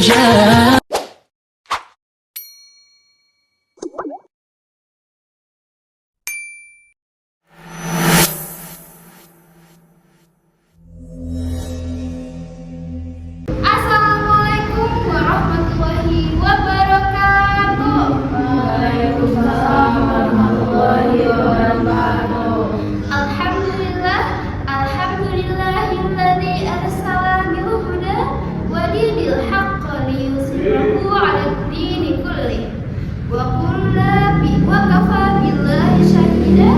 الرجال. Assalamualaikum warahmatullahi wabarakatuh. Waalaikumsalam warahmatullahi wabarakatuh. Alhamdulillahilladzi arsala bil huda wa dinil haqq liyuzhirahu 'alad dini kullih. Wa kafa billahi shahida.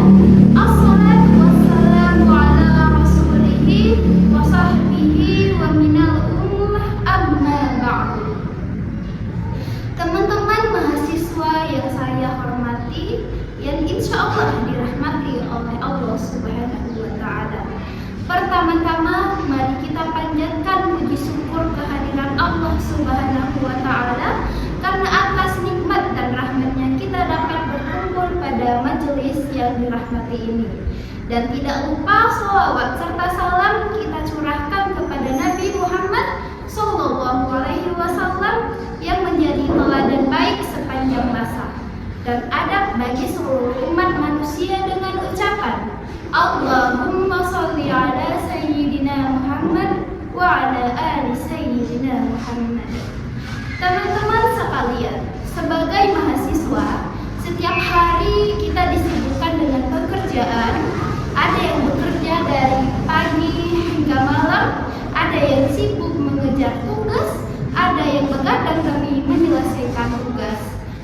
Assalatu wassalamu ala rasulihi wa sahbihi wa minal ummah amma ba'du. Teman-teman mahasiswa yang saya hormati, yang insya Allah dirahmati oleh Allah Subhanahu wa Ta'ala. Pertama-tama, mari kita panjatkan puji syukur kehadiran Allah Subhanahu wa Ta'ala karena atas nikmat dan rahmatnya kita dapat berkumpul pada majelis yang dirahmati ini. Dan tidak lupa sholawat serta salam kita curahkan kepada Nabi Muhammad Sallallahu Alaihi Wasallam yang menjadi teladan baik sepanjang masa dan adab bagi seluruh umat manusia dengan ucapan Allahumma sholli ala sayyidina Muhammad wa ala ali sayyidina Muhammad. Teman-teman sekalian, sebagai mahasiswa, setiap hari kita disibukkan dengan pekerjaan. Ada yang bekerja dari pagi hingga malam, ada yang sibuk mengejar tugas, ada yang begadang demi menyelesaikan tugas.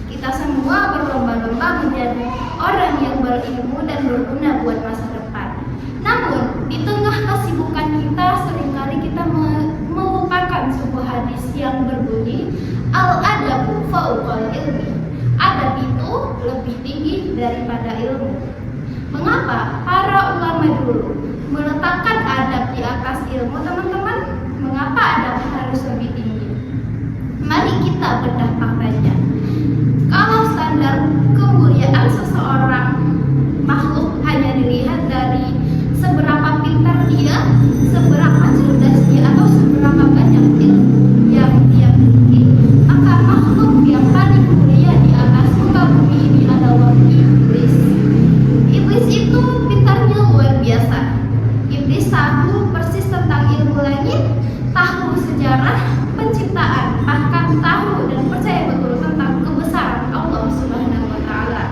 Kita semua berlomba-lomba menjadi orang yang berilmu dan berguna buat masa depan. Namun, di tengah kesibukan kita, seringkali kita melupakan sebuah hadis yang berbunyi Al-adabu fauqal ilmi. Adab itu lebih tinggi daripada ilmu. Mengapa para ulama dulu meletakkan adab di atas ilmu, teman-teman? Mengapa adab harus lebih tinggi? Mari kita bedah faktanya. Kalau standar kemuliaan seseorang makhluk hanya dilihat dari seberapa pintar dia, seberapa cerdas dia, atau seberapa banyak ilmu yang dia miliki, maka makhluk yang paling mulia di atas muka bumi ini adalah iblis. Iblis itu pintarnya luar biasa. Iblis tahu persis tentang ilmu langit, tahu sejarah penciptaan, bahkan tahu dan percaya betul tentang kebesaran Allah Subhanahu wa Ta'ala.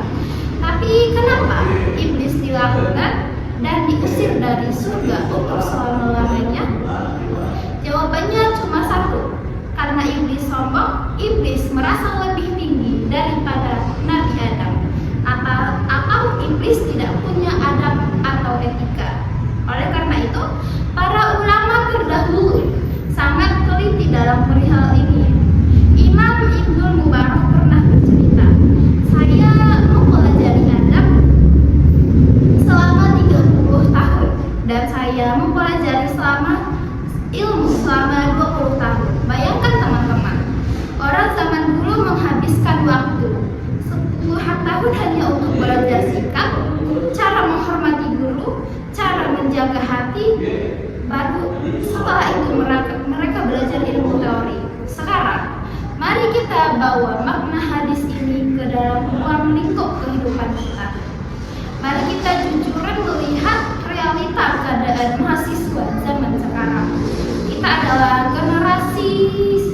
Tapi kenapa iblis dilakukan dan diusir dari surga untuk selama-lamanya? Jawabannya cuma satu. Karena iblis sombong, iblis merasa lebih tinggi daripada Nabi Adam. Atau iblis tidak punya adab atau etika. Oleh karena itu, para ulama terdahulu sangat teliti dalam perihal ini. Imam Ibnul Mubarak pernah bercerita, saya mempelajari adab selama 30 tahun dan saya mempelajari ilmu selama 20 tahun. Bayangkan teman-teman, orang zaman dulu menghabiskan waktu 10 tahun hanya untuk belajar sikap, cara menghormati guru, cara menjaga hati. Baru setelah itu mereka belajar ilmu teori. Sekarang, mari kita bawa makna hadis ini ke dalam ruang lingkup kehidupan kita. Mari kita jujuran melihat realita keadaan mahasiswa zaman sekarang. Kita adalah generasi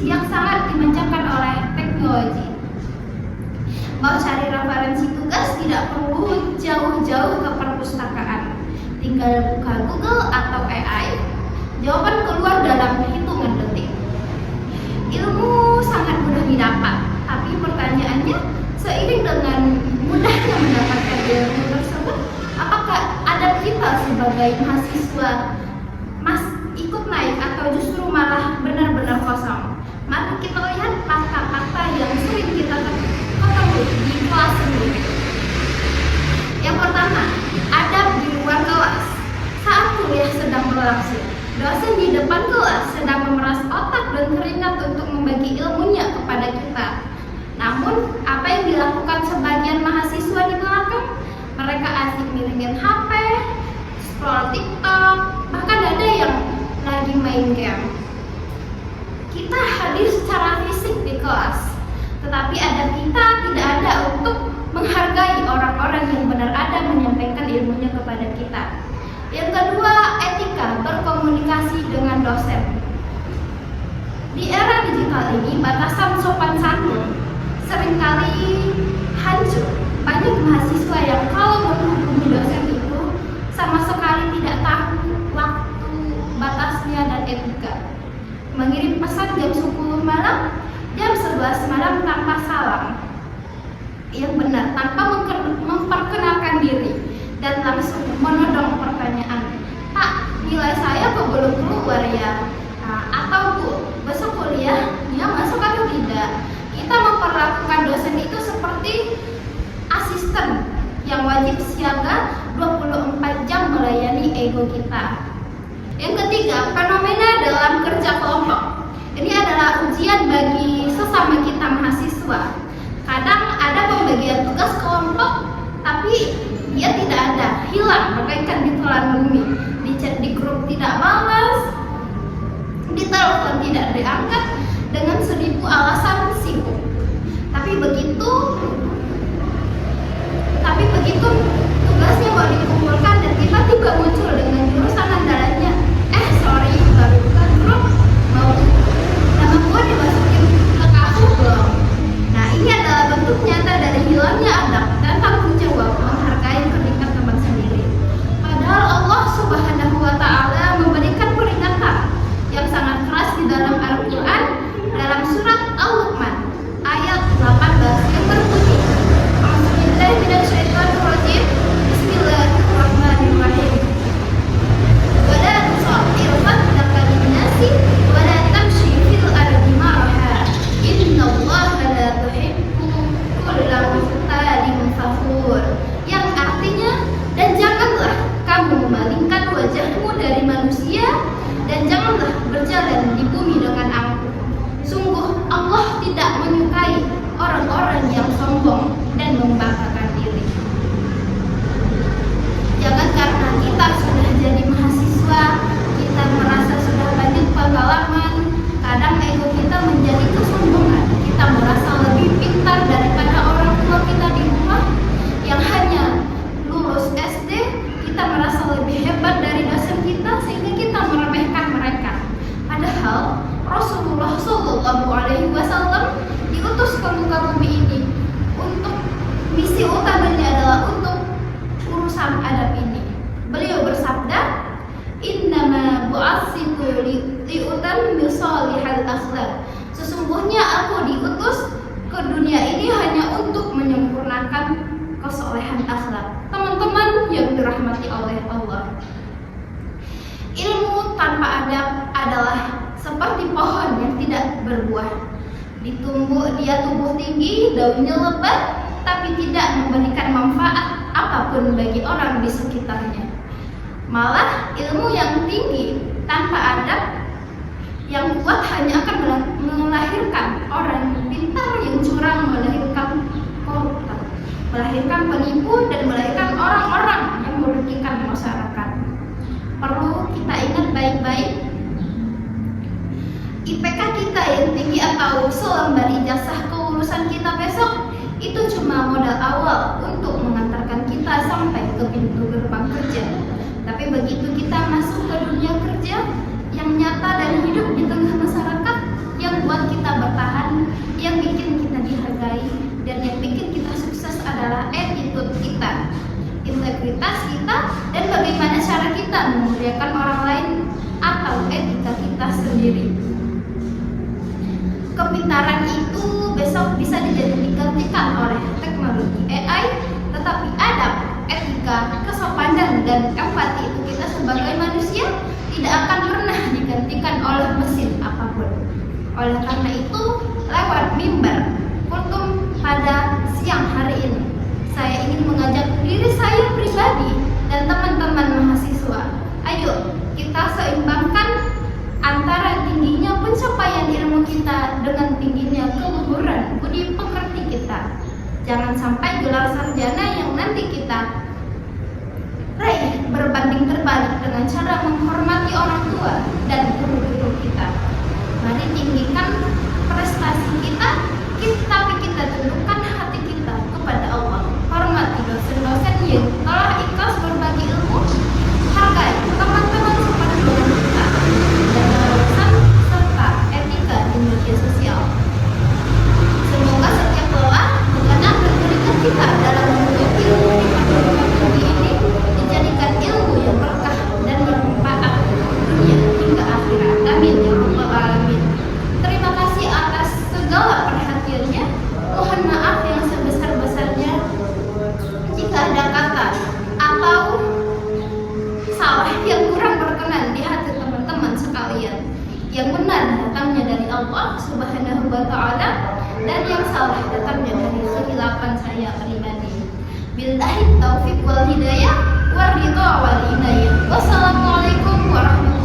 yang sangat dimanjakan oleh teknologi. Mau cari referensi tugas tidak perlu jauh-jauh ke perpustakaan. Tinggal buka Google atau AI, jawaban keluar dalam hitungan detik. Ilmu sangat mudah didapat, tapi pertanyaannya, seiring dengan mudahnya mendapatkan ilmu tersebut, apakah adab kita sebagai mahasiswa ikut naik atau justru malah benar-benar kosong? Mari kita lihat fakta-fakta yang sering kita ketemu di kelas ini. Yang pertama, adab di luar kelas. Saat kuliah sedang berlangsung, dosen di depan kelas sedang memeras otak dan keringat untuk membagi ilmunya kepada kita. Namun, apa yang dilakukan sebagian mahasiswa di belakang? Mereka asik miringin HP, scroll TikTok, bahkan ada yang lagi main game. kita hadir secara fisik di kelas, tetapi adab kita tidak ada untuk menghargai orang-orang yang benar adab menyampaikan ilmunya kepada kita. Yang kedua, etika berkomunikasi dengan dosen. Di era digital ini, batasan sopan santun seringkali hancur. Banyak mahasiswa yang kalau menghubungi dosen itu sama sekali tidak tahu waktu, batasnya, dan etika. Mengirim pesan jam 10 malam, jam 11 malam tanpa salam yang benar, tanpa memperkenalkan diri, dan langsung menodong pertanyaan, "Pak, nilai saya kok belum keluar ya?" Atau "Bu, besok kuliahnya masuk atau tidak?" Kita memperlakukan dosen itu seperti asisten yang wajib siaga 24 jam melayani ego kita. Yang ketiga, fenomena dalam kerja kelompok. Ini adalah ujian bagi sesama kita mahasiswa. Kadang ada pembagian tugas kelompok, tapi dia tidak ada, hilang bagaikan ditelan bumi. Di chat di grup tidak balas, di telepon tidak diangkat dengan 1000 alasan sibuk. Tapi begitu tugasnya mau dikumpulkan dan tiba-tiba muncul dengan jurusan andalannya, sorry, baru buka grup, mau nama gue dimasukin ke kamu belum? Nah, ini adalah bentuk nyata dari hilangnya adab dan tanggung jawab menghargai pendidikan teman sendiri. Padahal Allah Subhanahu wa Ta'ala memberikan peringatan yang sangat keras di dalam Al-Quran dalam surat Al-Luqman ayat 18 yang berbunyi, A'udzubillahiminasyaitonirrajim, Bismillahirrahmanirrahim. Wala tusa'ir khaddaka linnasi wala tamshi fil ardi maraha innallaha la tuhibbu kulla mukhtalin fakhur. Yang artinya, dan janganlah kamu memalingkan wajahmu dari manusia dan janganlah berjalan di bumi dengan angkuh. Sungguh Allah tidak menyukai orang-orang yang sombong dan membanggakan diri. Jangan karena kita sudah jadi mahasiswa, kita merasa sudah banyak pengalaman, kadang ego kita menjadi kesombongan. Kita merasa lebih pintar daripada orang tua kita di rumah yang hanya lulus SD. Kita merasa lebih hebat dari dosen kita sehingga kita meremehkan mereka. Padahal Rasulullah SAW diutus ke muka bumi ini untuk misi utamanya adalah untuk urusan adab ini. Beliau bersabda, "Innama bu'atsitu liutammima shalihal akhlaq." Sesungguhnya aku diutus ke dunia ini hanya untuk menyempurnakan kesolehan akhlak. Teman-teman yang dirahmati oleh Allah, ilmu tanpa adab adalah seperti pohon yang tidak berbuah. Dia tumbuh tinggi, daunnya lebat, tapi tidak memberikan manfaat apapun bagi orang di sekitarnya. Malah ilmu yang tinggi tanpa adab yang kuat hanya akan melahirkan orang pintar yang curang, melahirkan koruptor, melahirkan penipu, dan melahirkan orang-orang yang merugikan masyarakat. Perlu kita ingat baik-baik, IPK kita yang tinggi atau selembar ijazah kelulusan kita besok itu cuma modal awal untuk mengantarkan kita sampai ke pintu gerbang kerja. Tapi begitu kita masuk ke dunia kerja yang nyata dan hidup di tengah masyarakat, yang buat kita bertahan, yang bikin kita dihargai, dan yang bikin kita sukses adalah attitude kita, integritas kita, dan bagaimana cara kita memuliakan orang lain atau etika kita sendiri. Kepintaran itu besok bisa digantikan oleh teknologi AI, tetapi adab, etika, kesopanan, dan empati itu kita sebagai manusia tidak akan pernah digantikan oleh mesin apapun. Oleh karena itu, lewat mimbar kultum pada siang hari ini, saya ingin mengajak diri saya pribadi dan teman-teman mahasiswa, ayo kita seimbangkan antara tingginya pencapaian ilmu kita dengan tingginya keluhuran budi pekerti kita. Jangan sampai gelar sarjana yang nanti kita raih berbanding terbalik dengan cara menghormati orang tua dan guru-guru kita. Mari tinggikan yang benar datangnya dari Allah Subhanahu wa Ta'ala, dan yang salah datangnya dari kehilapan saya pribadi. Billahi taufiq wal hidayah, war ridha wal inayah. Wassalamualaikum warahmatullahi